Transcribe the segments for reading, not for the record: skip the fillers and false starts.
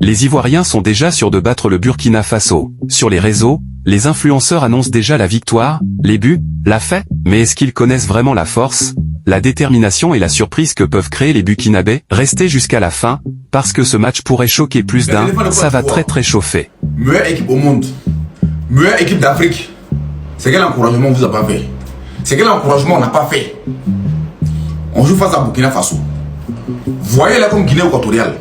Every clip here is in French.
Les Ivoiriens sont déjà sûrs de battre le Burkina Faso. Sur les réseaux, les influenceurs annoncent déjà la victoire, les buts, la fête, mais est-ce qu'ils connaissent vraiment la force, la détermination et la surprise que peuvent créer les Burkinabés? Restez jusqu'à la fin, parce que ce match pourrait choquer plus d'un, ça va très chauffer. Meilleure équipe au monde, meilleure équipe d'Afrique. C'est quel encouragement on vous a pas fait? C'est quel encouragement on n'a pas fait? On joue face à Burkina Faso. Voyez-les comme Guinée équatoriale.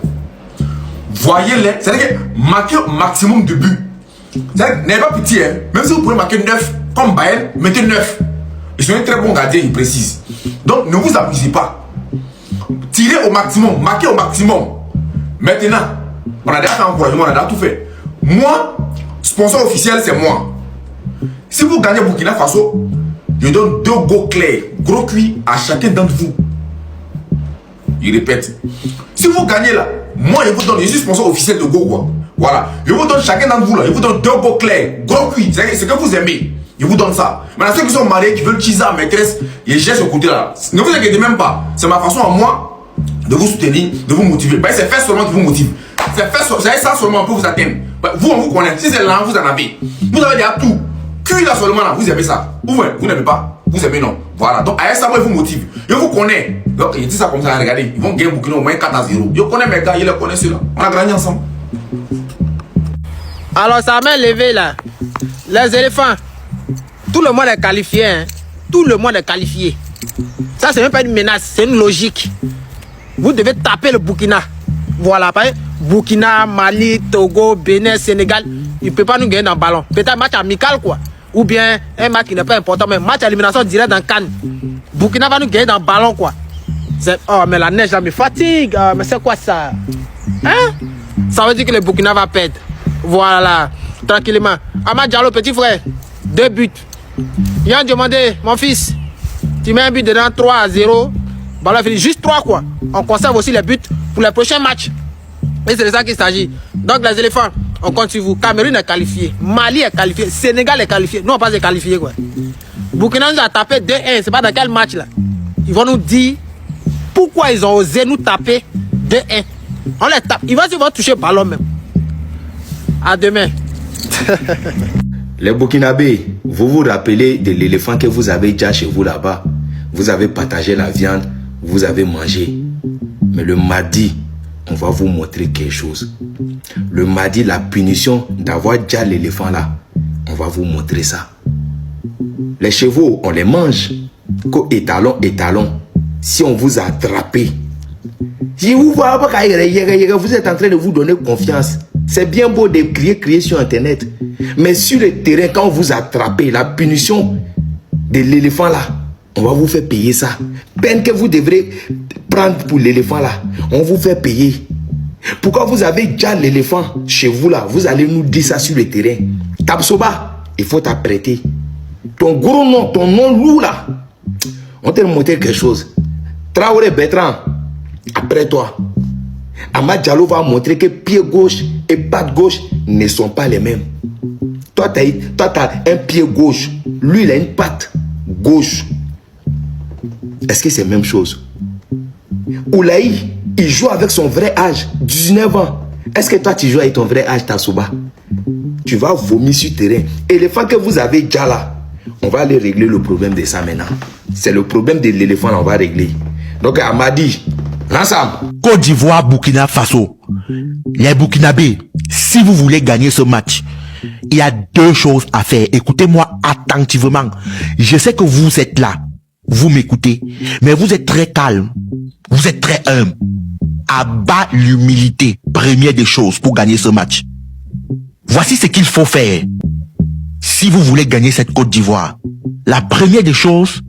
Voyez-les, c'est-à-dire que marquez maximum de buts. C'est-à-dire que n'ayez pas pitié, hein. Même si vous pouvez marquer 9, comme Bayern, mettez 9. Ils sont un très bon gardien, ils précisent. Donc ne vous abusez pas. Tirez au maximum, marquez au maximum. Maintenant, on a déjà fait un encouragement, on a déjà tout fait. Moi, sponsor officiel, c'est moi. Si vous gagnez Burkina Faso, je donne 2 go clairs, gros cuits à chacun d'entre vous. Je répète. Si vous gagnez là, moi je vous donne, je suis sponsor officiel de Go quoi. Voilà. Je vous donne chacun d'entre vous là, je vous donne 2 go clairs, gros cuits, c'est ce que vous aimez. Je vous donne ça. Maintenant ceux qui sont mariés, qui veulent teaser à maîtresse, je gère ce côté là. Ne vous inquiétez même pas. C'est ma façon à moi de vous soutenir, de vous motiver. C'est faire seulement qui vous motive. C'est faire ça seulement pour vous atteindre. Vous, on vous connaît. Si c'est là, vous en avez. Vous avez déjà tout. Cuit là seulement là, vous aimez ça. Vous n'aimez pas. Vous aimez non. Voilà. Donc avec ça, moi, je vous motive. Je vous connais. Donc, il dit ça comme ça, regardez. Ils vont gagner Burkina au moins 4-0. Je connais mes gars, je les connais ceux-là. On a gagné ensemble. Alors, ça m'a levé là. Les éléphants. Tout le monde est qualifié. Hein. Tout le monde est qualifié. Ça, c'est même pas une menace, c'est une logique. Vous devez taper le Burkina. Voilà, Burkina, Mali, Togo, Bénin, Sénégal. Il ne peut pas nous gagner dans le ballon. Peut-être un match amical, quoi. Ou bien un match qui n'est pas important, mais match à élimination direct dans Cannes. Burkina va nous gagner dans le ballon, quoi. Oh, mais la neige là me fatigue. Oh, mais c'est quoi ça? Hein? Ça veut dire que le Burkina va perdre. Voilà, tranquillement. Amad Diallo, petit frère, 2 buts. Ils ont demandé, mon fils, tu mets un but dedans, 3-0. Ballon fini, juste 3 quoi. On conserve aussi les buts pour les prochains matchs. Et c'est de ça qu'il s'agit. Donc les éléphants, on compte sur vous. Cameroun est qualifié, Mali est qualifié, Sénégal est qualifié. Nous on passe qualifié quoi. Burkina nous a tapé 2-1, c'est pas dans quel match là. Ils vont nous dire pourquoi ils ont osé nous taper 2-1. On les tape, ils vont toucher le ballon même. À demain. Les Burkinabés, vous vous rappelez de l'éléphant que vous avez déjà chez vous là-bas. Vous avez partagé la viande, vous avez mangé. Mais le mardi, on va vous montrer quelque chose. Le mardi, la punition d'avoir déjà l'éléphant là, on va vous montrer ça. Les chevaux, on les mange. Étalon. Si on vous a attrapé, si vous vous êtes en train de vous donner confiance. C'est bien beau de crier sur internet. Mais sur le terrain, quand on vous a attrapé, la punition de l'éléphant là, on va vous faire payer ça. Peine que vous devrez prendre pour l'éléphant là, on vous fait payer. Pourquoi vous avez déjà l'éléphant chez vous là, vous allez nous dire ça sur le terrain. Tabsoba, il faut t'apprêter. Ton gros nom, ton nom lourd là, on te montrer quelque chose. Traoré Bertrand, après toi. Amad Diallo va montrer que pied gauche et patte gauche ne sont pas les mêmes. Toi, tu as un pied gauche. Lui, il a une patte gauche. Est-ce que c'est la même chose? Oulaï, il joue avec son vrai âge, 19 ans. Est-ce que toi, tu joues avec ton vrai âge, Tassouba? Tu vas vomir sur le terrain. Éléphant que vous avez déjà là, on va aller régler le problème de ça maintenant. C'est le problème de l'éléphant, on va régler. Donc, Amadi, ensemble. Côte d'Ivoire, Burkina Faso. Les Burkinabés, si vous voulez gagner ce match, il y a 2 choses à faire. Écoutez-moi attentivement. Je sais que vous êtes là. Vous m'écoutez. Mais vous êtes très calme. Vous êtes très humble. Abat l'humilité. Première des choses pour gagner ce match. Voici ce qu'il faut faire. Si vous voulez gagner cette Côte d'Ivoire, la première des choses,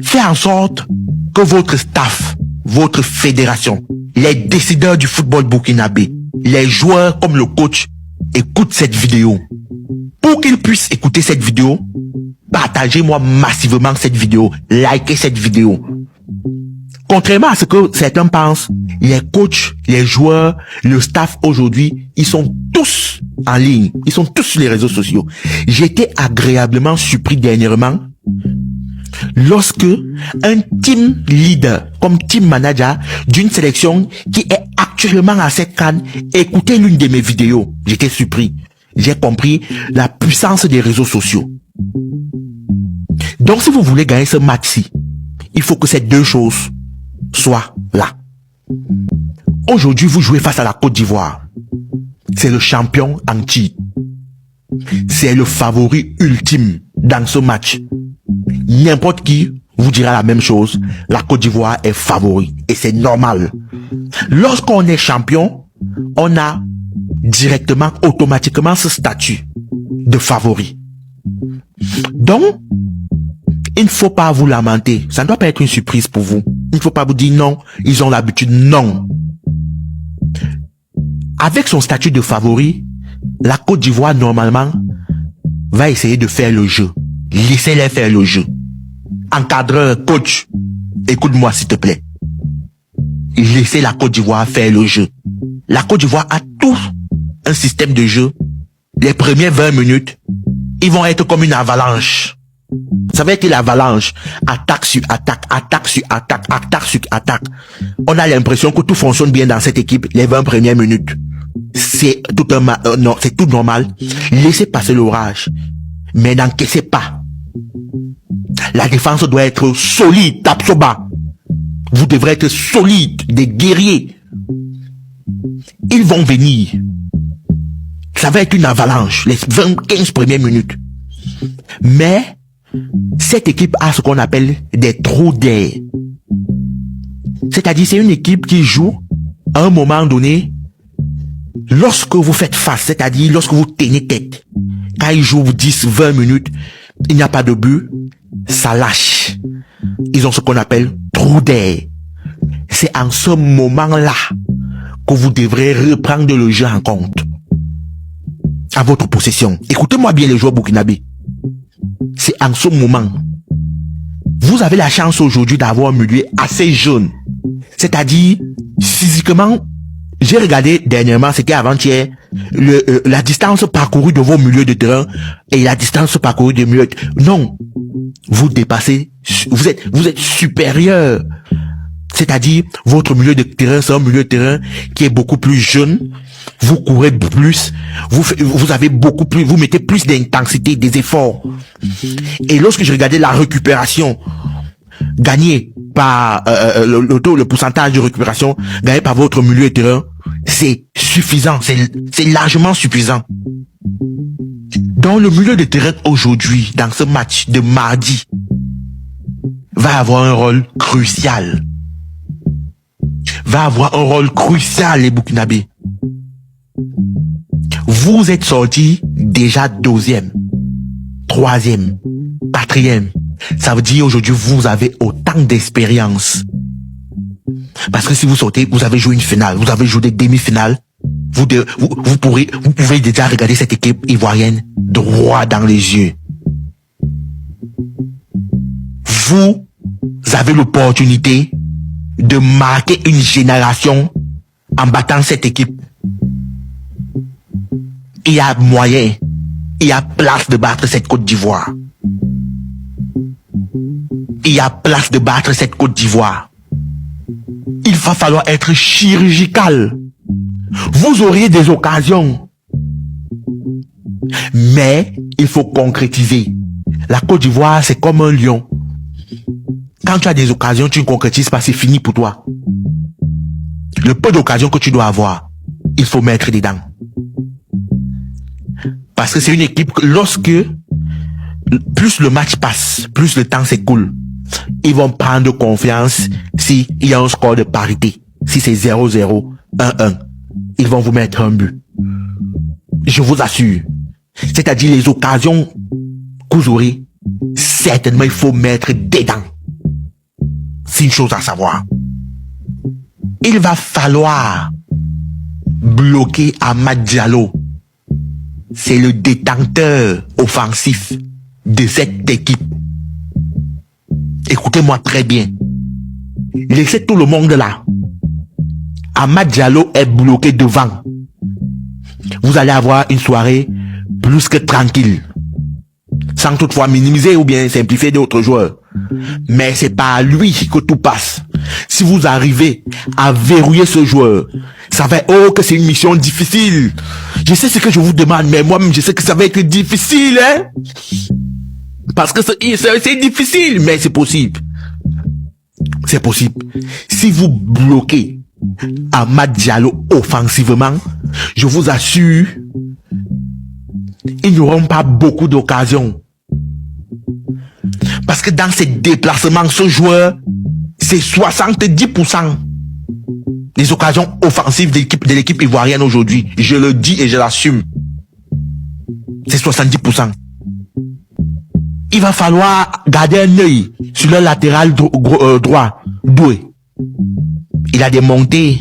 faites en sorte que votre staff, votre fédération, les décideurs du football burkinabé, les joueurs comme le coach, écoutent cette vidéo. Pour qu'ils puissent écouter cette vidéo, partagez-moi massivement cette vidéo, likez cette vidéo. Contrairement à ce que certains pensent, les coachs, les joueurs, le staff aujourd'hui, ils sont tous en ligne, ils sont tous sur les réseaux sociaux. J'ai été agréablement surpris dernièrement lorsque un team leader, comme team manager d'une sélection qui est actuellement à cette CAN, écoutez l'une de mes vidéos. J'étais surpris. J'ai compris la puissance des réseaux sociaux. Donc si vous voulez gagner ce match-ci, il faut que ces deux choses soient là. Aujourd'hui, vous jouez face à la Côte d'Ivoire. C'est le champion en titre. C'est le favori ultime dans ce match. N'importe qui vous dira la même chose. La Côte d'Ivoire est favori. Et c'est normal. Lorsqu'on est champion, on a directement, automatiquement ce statut de favori. Donc, il ne faut pas vous lamenter. Ça ne doit pas être une surprise pour vous. Il ne faut pas vous dire non, ils ont l'habitude. Non. Avec son statut de favori, la Côte d'Ivoire, normalement, va essayer de faire le jeu. Laissez-les faire le jeu. Encadreur, coach, écoute-moi s'il te plaît. Laissez la Côte d'Ivoire faire le jeu. La Côte d'Ivoire a tout un système de jeu. Les premières 20 minutes, ils vont être comme une avalanche. Ça va être l'avalanche. Attaque sur attaque, attaque sur attaque, attaque sur attaque. On a l'impression que tout fonctionne bien dans cette équipe les 20 premières minutes. C'est tout non, c'est tout normal. Laissez passer l'orage. Mais n'encaissez pas. La défense doit être solide, Tapsoba. Vous devrez être solide, des guerriers. Ils vont venir. Ça va être une avalanche, les 15 premières minutes. Mais, cette équipe a ce qu'on appelle des trous d'air. C'est-à-dire, c'est une équipe qui joue, à un moment donné, lorsque vous faites face, c'est-à-dire lorsque vous tenez tête. Quand ils jouent 10, 20 minutes, il n'y a pas de but, ça lâche. Ils ont ce qu'on appelle trou d'air. C'est en ce moment-là que vous devrez reprendre le jeu en compte. À votre possession. Écoutez-moi bien les joueurs burkinabés. C'est en ce moment. Vous avez la chance aujourd'hui d'avoir un milieu assez jeune. C'est-à-dire, physiquement, j'ai regardé dernièrement, c'était avant-hier, la distance parcourue de vos milieux de terrain et la distance parcourue des milieux. Non. Vous dépassez, vous êtes supérieur. C'est-à-dire, votre milieu de terrain, c'est un milieu de terrain qui est beaucoup plus jeune. Vous courez plus. Vous avez beaucoup plus, vous mettez plus d'intensité, des efforts. Et lorsque je regardais la récupération gagnée par le pourcentage de récupération gagné par votre milieu de terrain, c'est suffisant. C'est largement suffisant. Dans le milieu de terrain aujourd'hui, dans ce match de mardi, va avoir un rôle crucial. Va avoir un rôle crucial, les Burkinabés. Vous êtes sortis déjà 2e, 3e, 4e. Ça veut dire aujourd'hui vous avez autant d'expérience. Parce que si vous sortez, vous avez joué une finale, vous avez joué des demi-finales, vous pouvez déjà regarder cette équipe ivoirienne droit dans les yeux. Vous avez l'opportunité de marquer une génération en battant cette équipe. Il y a moyen, il y a place de battre cette Côte d'Ivoire. Il y a place de battre cette Côte d'Ivoire. Il va falloir être chirurgical. Vous auriez des occasions. Mais il faut concrétiser. La Côte d'Ivoire, c'est comme un lion. Quand tu as des occasions, tu ne concrétises pas, c'est fini pour toi. Le peu d'occasions que tu dois avoir, il faut mettre dedans. Parce que c'est une équipe que lorsque plus le match passe, plus le temps s'écoule, ils vont prendre confiance s'il y a un score de parité. Si c'est 0-0, 1-1, ils vont vous mettre un but. Je vous assure. C'est-à-dire les occasions que vous aurez, certainement il faut mettre dedans. C'est une chose à savoir. Il va falloir bloquer Amad Diallo. C'est le détenteur offensif de cette équipe. Écoutez-moi très bien. Laissez tout le monde là. Amad Diallo est bloqué devant. Vous allez avoir une soirée plus que tranquille. Sans toutefois minimiser ou bien simplifier d'autres joueurs. Mais c'est pas à lui que tout passe. Si vous arrivez à verrouiller ce joueur, ça va être, oh, que c'est une mission difficile. Je sais ce que je vous demande, mais moi-même, je sais que ça va être difficile, hein. Parce que c'est difficile, mais c'est possible. C'est possible. Si vous bloquez Amad Diallo offensivement, je vous assure, ils n'auront pas beaucoup d'occasions. Parce que dans ces déplacements, ce joueur, c'est 70% des occasions offensives de l'équipe ivoirienne aujourd'hui. Je le dis et je l'assume. C'est 70%. Il va falloir garder un œil sur le latéral droit, Doué. Il a des montées.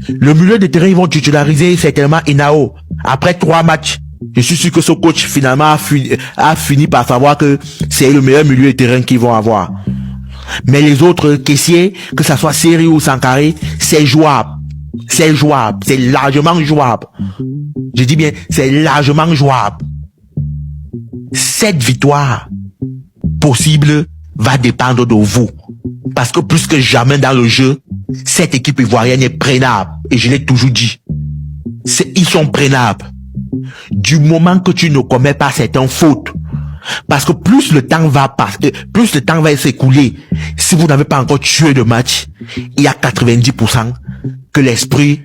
Le milieu de terrain, ils vont titulariser certainement Inao. Après 3 matchs, je suis sûr que ce coach finalement a fini par savoir que c'est le meilleur milieu de terrain qu'ils vont avoir. Mais les autres caissiers, que ça soit Seri ou Sankaré, c'est jouable. C'est largement jouable. Je dis bien, c'est largement jouable. Cette victoire possible va dépendre de vous. Parce que plus que jamais dans le jeu, cette équipe ivoirienne est prenable. Et je l'ai toujours dit. Ils sont prenables. Du moment que tu ne commets pas certaines fautes. Parce que plus le temps va passer, plus le temps va s'écouler. Si vous n'avez pas encore tué le match, il y a 90% que l'esprit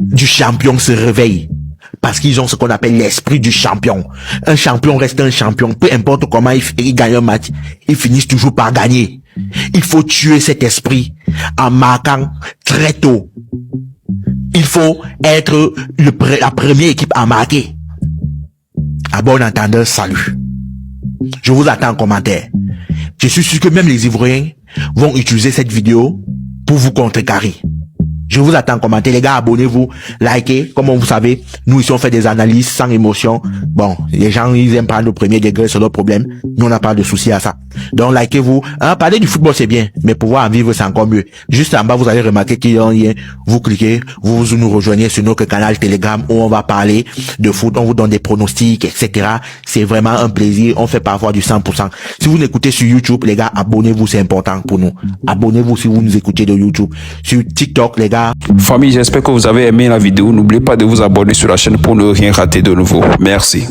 du champion se réveille. Parce qu'ils ont ce qu'on appelle l'esprit du champion. Un champion reste un champion. Peu importe comment il gagne un match, ils finissent toujours par gagner. Il faut tuer cet esprit en marquant très tôt. Il faut être la première équipe à marquer. À bon entendeur, salut. Je vous attends en commentaire. Je suis sûr que même les Ivoiriens vont utiliser cette vidéo pour vous contrecarrer. Je vous attends en commentaire, les gars, abonnez-vous, likez. Comme vous savez, nous ici on fait des analyses sans émotion. Bon, les gens ils aiment prendre le premier degré, c'est leur problème. Nous on n'a pas de souci à ça. Donc likez-vous. Parler du football c'est bien, mais pouvoir en vivre c'est encore mieux. Juste en bas vous allez remarquer qu'il y a un lien. Vous cliquez, vous nous rejoignez sur notre canal Telegram où on va parler de foot, on vous donne des pronostics, etc. C'est vraiment un plaisir. On fait parfois du 100%. Si vous n'écoutez sur YouTube, les gars, abonnez-vous, c'est important pour nous. Abonnez-vous si vous nous écoutez de YouTube. Sur TikTok, les gars. Famille, j'espère que vous avez aimé la vidéo. N'oubliez pas de vous abonner sur la chaîne pour ne rien rater de nouveau. Merci.